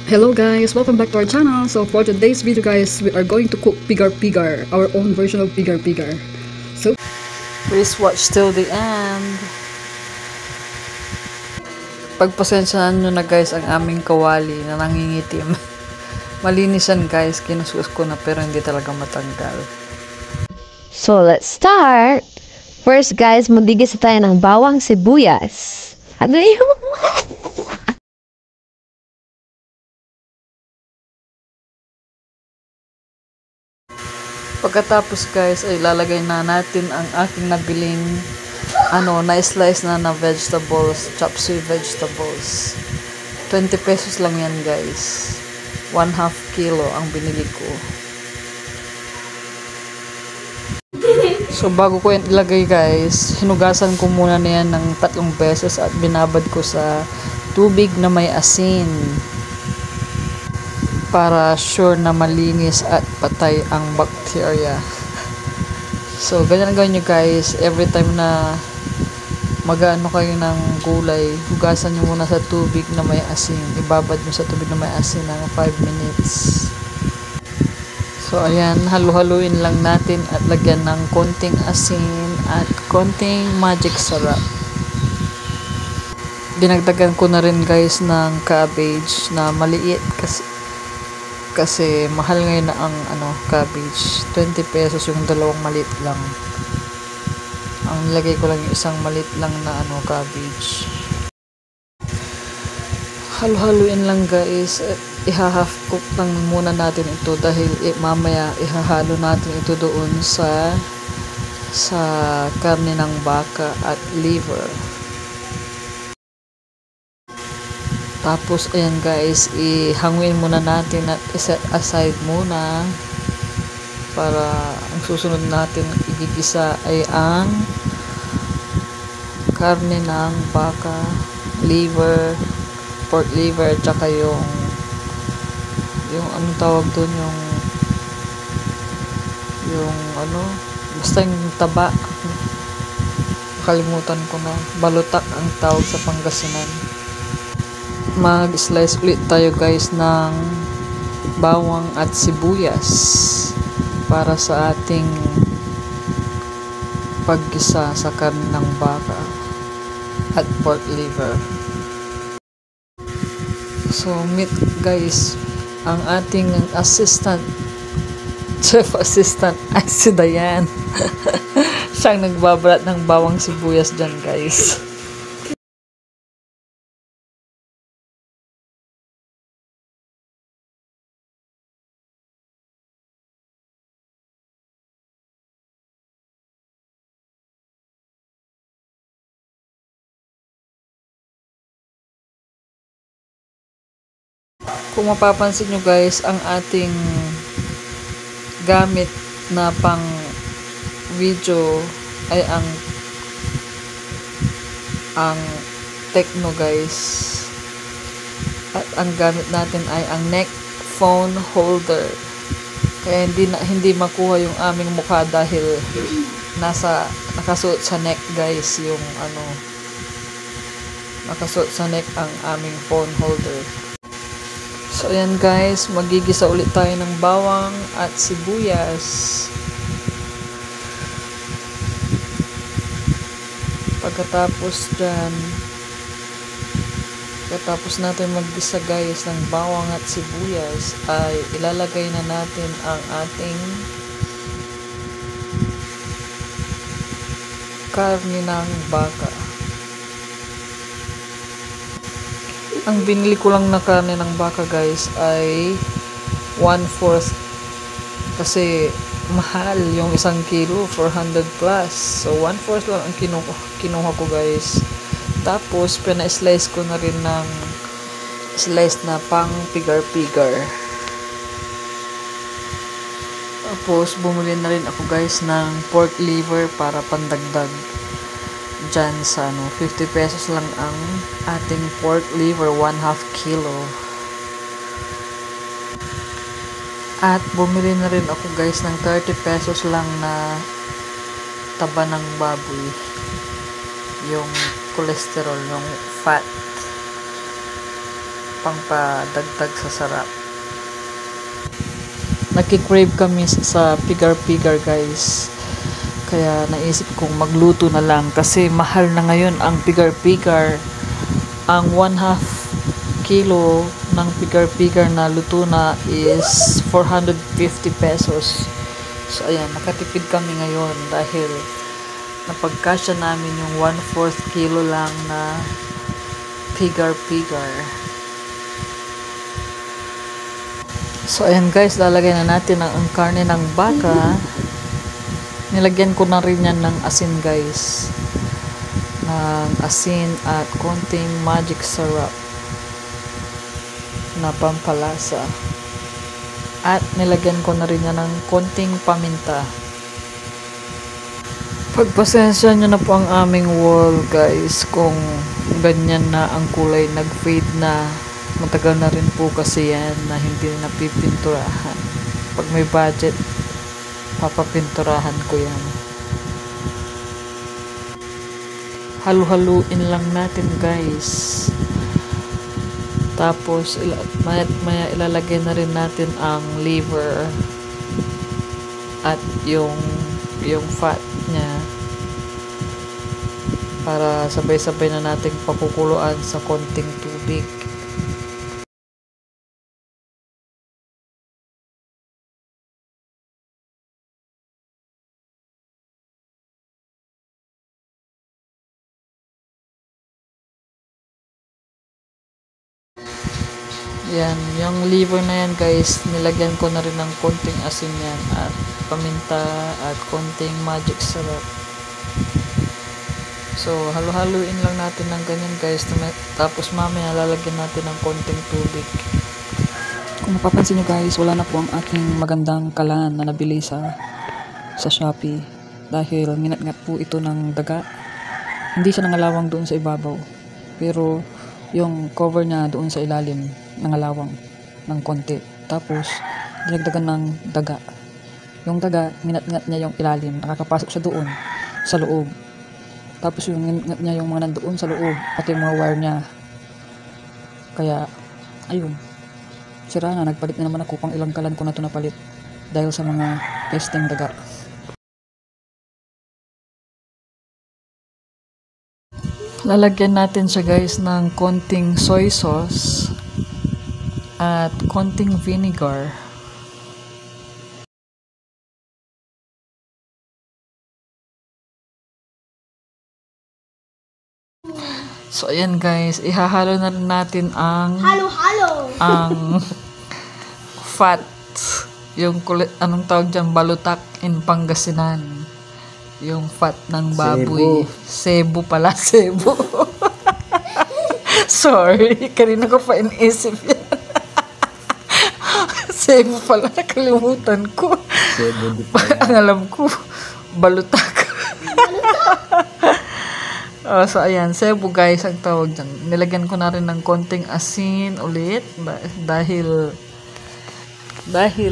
Hello guys, welcome back to our channel. So for today's video guys, we are going to cook pigar pigar, our own version of pigar pigar. So Please watch till the end. Pagpasensyahan nyo na guys ang aming kawali na nangingitim. Malinis yan guys, kinusus ko na pero hindi talaga matanggal. So let's start! First guys, magigisa tayo ng bawang sibuyas. Ano yun? Pagkatapos guys ay lalagay na natin ang aking nabiling na-slice na vegetables, chop suey vegetables. 20 pesos lang yan guys. 1/2 kilo ang binili ko. So bago ko yan ilagay guys, hinugasan ko muna na yan ng 3 beses at binabad ko sa tubig na may asin para sure na malinis at patay ang bacteria. So ganyan gawin nyo guys, every time na mag-ano kayo ng gulay, hugasan nyo muna sa tubig na may asin, ibabad nyo sa tubig na may asin ng 5 minutes. So ayan, halu-haluin lang natin at lagyan ng konting asin at konting magic sarap. Dinagdagan ko na rin guys ng cabbage na maliit kasi mahal ngayon na ang cabbage. 20 pesos yung dalawang maliit lang. Ang nilagay ko lang yung isang maliit lang na cabbage. Halu-haluin lang guys. Iha-half cook lang muna natin ito dahil mamaya ihahalo natin ito doon sa karne ng baka at liver. Tapos ayan guys, ihangwin muna natin at iset aside muna para ang susunod natin igigisa ay ang karne ng baka, liver, pork liver, tsaka yung anong tawag doon, basta yung taba, nakalimutan ko na, balutak ang tawag sa Pangasinan. Mag-slice ulit tayo guys ng bawang at sibuyas para sa ating paggisa sa karne ng baka at pork liver. So meet guys ang ating chef assistant ay si Dayan. Siyang nagbabalat ng bawang sibuyas dyan guys. Kung mapapansin nyo guys, ang ating gamit na pang video ay ang Tecno guys, at ang gamit natin ay ang neck phone holder, kaya hindi makuha yung aming mukha dahil nakasuot sa neck guys, nakasuot sa neck ang aming phone holder. So ayan guys, magigisa ulit tayo ng bawang at sibuyas. Pagkatapos natin maggisa guys ng bawang at sibuyas, ay ilalagay na natin ang ating karne ng baka. Ang binili ko lang na karne ng baka guys ay 1/4 kasi mahal yung 1 kilo, 400 plus. So 1/4 lang ang kinuha ko guys. Tapos pina-slice ko na rin ng slice na pang pigar-pigar. Tapos bumili na rin ako guys ng pork liver para pandagdag dyan sa 50 pesos lang ang ating pork liver, 1/2 kilo. At bumili na rin ako guys ng 30 pesos lang na taba ng baboy, yung cholesterol, yung fat. pangpadagdag sa sarap. Nagki-crave kami sa pigar-pigar guys. Kaya naisip kong magluto na lang kasi mahal na ngayon ang pigar-pigar. Ang 1/2 kilo ng pigar-pigar na luto na is 450 pesos. So ayan, nakatipid kami ngayon dahil napagkasya namin yung 1/4 kilo lang na pigar-pigar. So ayan guys, lalagay na natin ang karne ng baka. Nilagyan ko na rin yan ng asin guys. Ng asin at konting magic syrup na pampalasa. At nilagyan ko na rin yan ng konting paminta. Pagpasensya nyo na po ang aming wall guys kung ganyan na ang kulay, nag-fade na. Matagal na rin po kasi yan na hindi na pipinturahan. Pag may budget, papapinturahan ko yan. Halu-haluin lang natin guys. Tapos maya ilalagay na rin natin ang liver at yung fat niya para sabay-sabay na nating pakukuluan sa konting tubig. Yan, yung liver na yan guys, nilagyan ko na rin ng konting asin yan at paminta at konting magic syrup. So, halo-haluin lang natin ng ganyan guys, tapos mamaya lalagyan natin ng konting tubig. Kung mapapansin nyo guys, wala na po ang aking magandang kalan na nabili sa Shopee. Dahil minat-ngat po ito ng daga. Hindi siya nangalawang doon sa ibabaw. Pero yung cover niya doon sa ilalim, nangalawang ng konti. Tapos, dinagdagan ng daga. Yung daga, minat-ngat niya yung ilalim. Nakakapasok siya doon sa loob. Tapos yung minat niya yung mga nandoon sa loob, pati yung mga wire niya. Kaya, ayun. Sira na, nagpalit na naman ako, pang ilang kalan ko na ito napalit dahil sa mga pesting daga. Lalagyan natin siya guys ng konting soy sauce at konting vinegar. So ayan guys, ihahalo na rin natin ang ang fat, yung kulit, anong tawag dyan, balutak in Pangasinan, yung fat ng baboy. Sebo pala, sebo. Sorry, kanina ko pa inisip yan. Sebo pala, nakalimutan ko. Sebo di pala. Ang alam ko, balutak. So ayan, sebo guys ang tawag dyan. Nilagyan ko na rin ng konting asin ulit dahil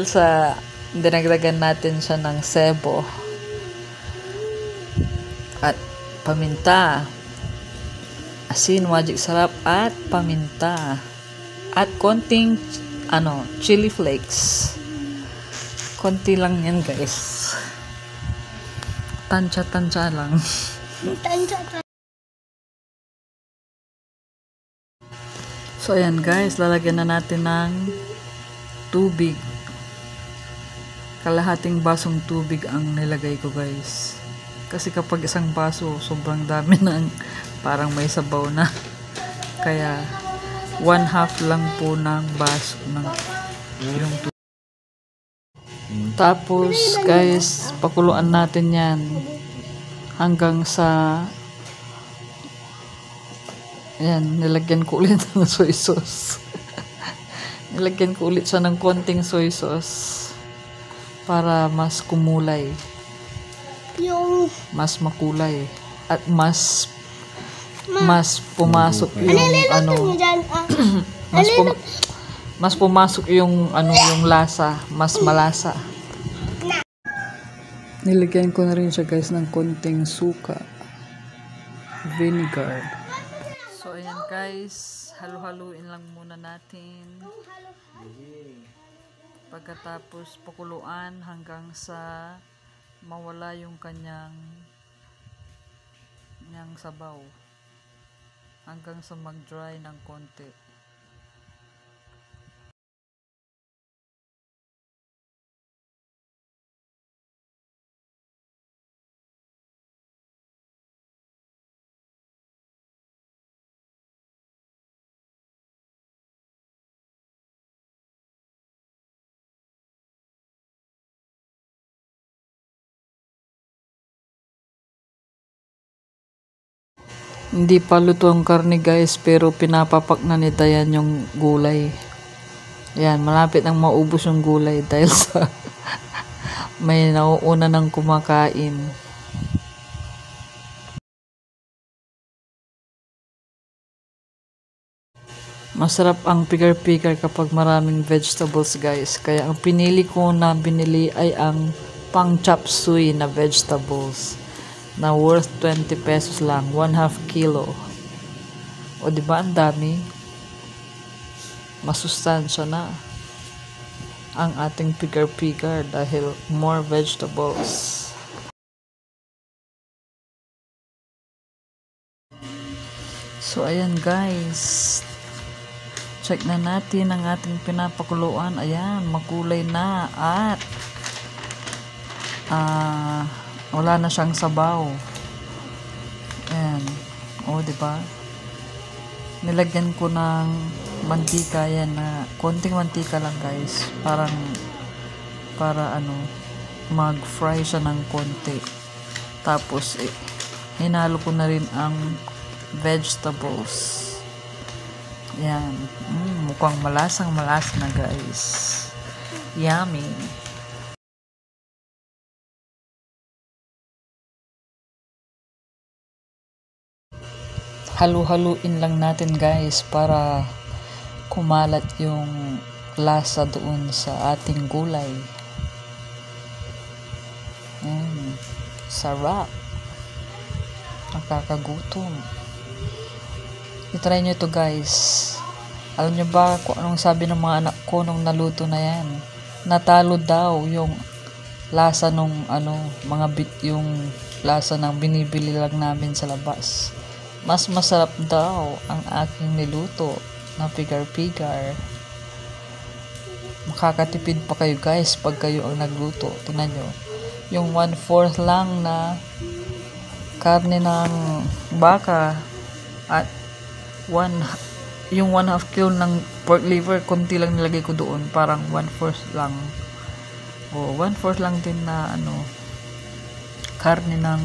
sa dinagdagan natin siya ng sebo at paminta, asin, magic syrup at paminta at konting chili flakes. Konti lang yan guys, tansya lang. So ayan guys, lalagyan na natin ng tubig. Kalahating basong tubig ang nilagay ko guys. Kasi kapag isang baso, sobrang dami na, parang may sabaw na. Kaya 1/2 lang po ng baso ng yung tubig. Tapos guys, pakuluan natin yan hanggang sa ayan, nilagyan ko ulit ng soy sauce. Nilagyan ko ulit siya ng konting soy sauce para mas kumulay. Mas makulay. At mas pumasok yung mas pumasok yung yung lasa. Mas malasa. Nilagyan ko na rin siya guys ng konting suka. Vinegar. So ayan guys, Halu-haluin lang muna natin. Pagkatapos pakuluan hanggang sa mawala yung kanyang sabaw. Hanggang sa mag-dry ng konti. Hindi pa luto ang karne guys, pero pinapapak na ni Dayan yung gulay. Ayan, malapit nang maubos yung gulay dahil sa may nauuna ng kumakain. Masarap ang pigar-pigar kapag maraming vegetables guys. Kaya ang pinili ko na binili ay ang pang chop suey na vegetables na worth 20 pesos lang, 1/2 kilo. O diba ang dami? Masustansya na ang ating pigar-pigar dahil more vegetables. So ayan guys, check na natin ang ating pinapakuluan. Ayan, makulay na at wala na siyang sabaw. Ayan. O, diba? Nilagyan ko ng mantika yan na konting mantika lang guys. Para mag-fry siya ng konti. Tapos, hinalo ko na rin ang vegetables. Yan. Mukhang malasang-malasa na guys. Yummy. Halu-haluin lang natin guys para kumalat yung lasa doon sa ating gulay. Sarap. Nakakagutom. I-try nyo ito guys. Alam nyo ba kung anong sabi ng mga anak ko nung naluto na yan? Natalo daw yung lasa nung yung lasa ng binibili lang namin sa labas. Mas masarap daw ang aking niluto na pigar-pigar. Makakatipid pa kayo guys pag kayo ang nagluto. Tingnan nyo. Yung 1/4 lang na karne ng baka at yung 1/2 kilo ng pork liver, konti lang nilagay ko doon. Parang 1/4 lang. O 1/4 lang din na karne ng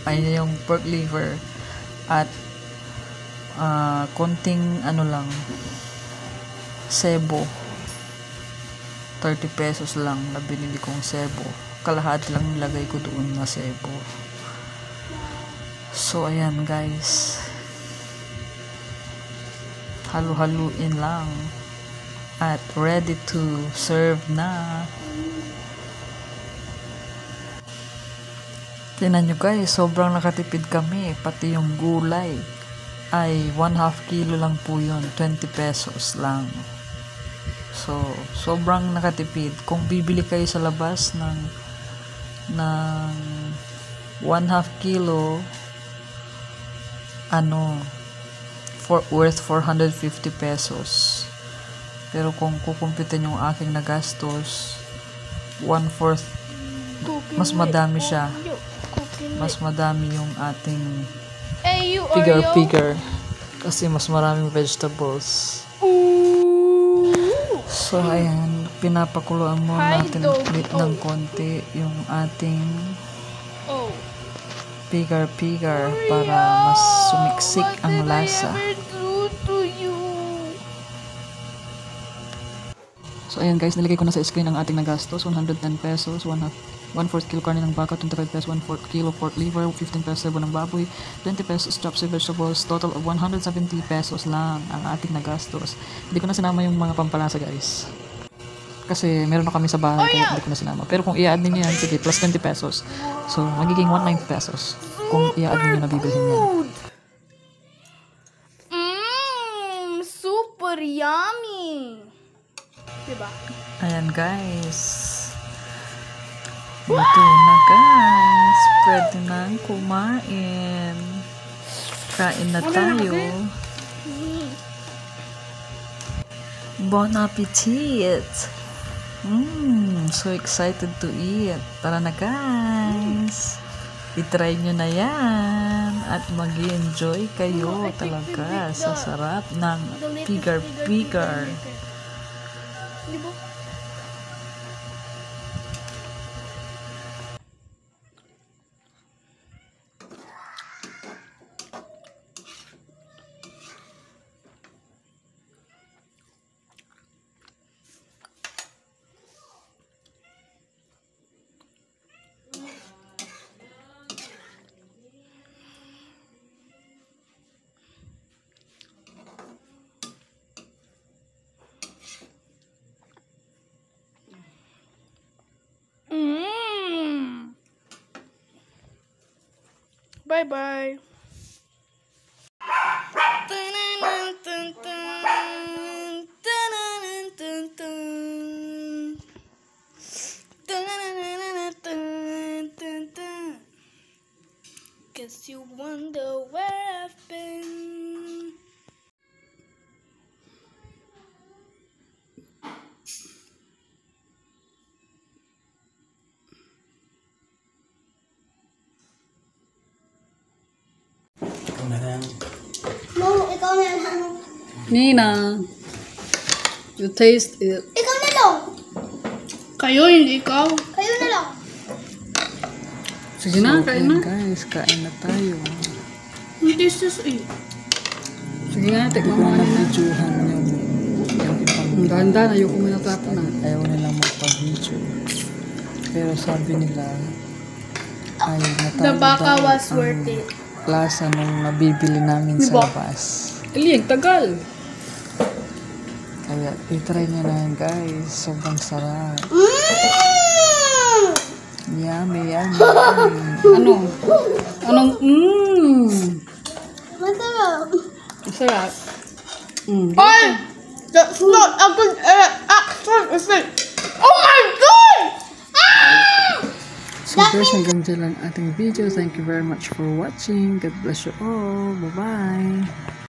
yung pork liver. At konting lang sebo, 30 pesos lang na binili kong sebo. Kalahati lang nilagay ko doon na sebo. So ayan guys, halu-haluin lang at ready to serve na. Tingnan nyo guys, sobrang nakatipid kami. Pati yung gulay ay 1/2 kilo lang po yun. 20 pesos lang. So, sobrang nakatipid. Kung bibili kayo sa labas ng 1/2 kilo, worth 450 pesos. Pero kung kukumpitin yung aking nagastos, 1/4, mas madami siya. Mas madami yung ating pigar-pigar kasi mas maraming vegetables. So ayan, pinapakuluan muna natin ulit ng konti yung ating pigar-pigar para mas sumiksik ang lasa. So ayan guys, nilagay ko na sa screen ang ating nagastos. 110 pesos, 1/4 kilo karne ng baka, 25 pesos, 1/4 kilo pork liver, 15 pesos sebo ng baboy, 20 pesos chopped vegetables, total of 170 pesos lang ang ating nagastos. Hindi ko na sinama yung mga pampalasa guys. Kasi meron na kami sa bahay kaya hindi ko na sinama. Pero kung i-add niyo yan, sige, plus 20 pesos. So magiging 190 pesos kung i-add niyo na bibilhin yan. Yummy! Diba? Ayan guys. Luto na guys. Pwede na kumain. Kain na tayo. Bon appetit! So excited to eat. Tara na guys. I-try nyo na yan. At mag-enjoy kayo talaga sa sarap ng pigar-pigar. Diba? Bye-bye. Guess you wonder where I've been. No, ikaw na lang. Nina, you taste it. Ikaw na lang. Kayo, hindi ikaw. Kayo na lang. Sige na, kain na. Guys, kain na tayo. Ang tastes eh. Sige nga, tikman mo Ikaw kanina. na-videohan yung ibang Ang ganda, ayoko mo natapon na. ayaw nilang magpa-video. Pero sabi nila ay The baka natalo was daw worth ang it. klasa nung nabibili namin sa Diba? labas. Ilig, tagal. Kaya itry nyo na yan guys. Sobrang sarap. Yummy, yummy. Ano? Anong, Masarap. Masarap. Ay! That's not a good action effect. Oh my god! So guys, hanggang dyan lang ating video. Thank you very much for watching. God bless you all. Bye-bye.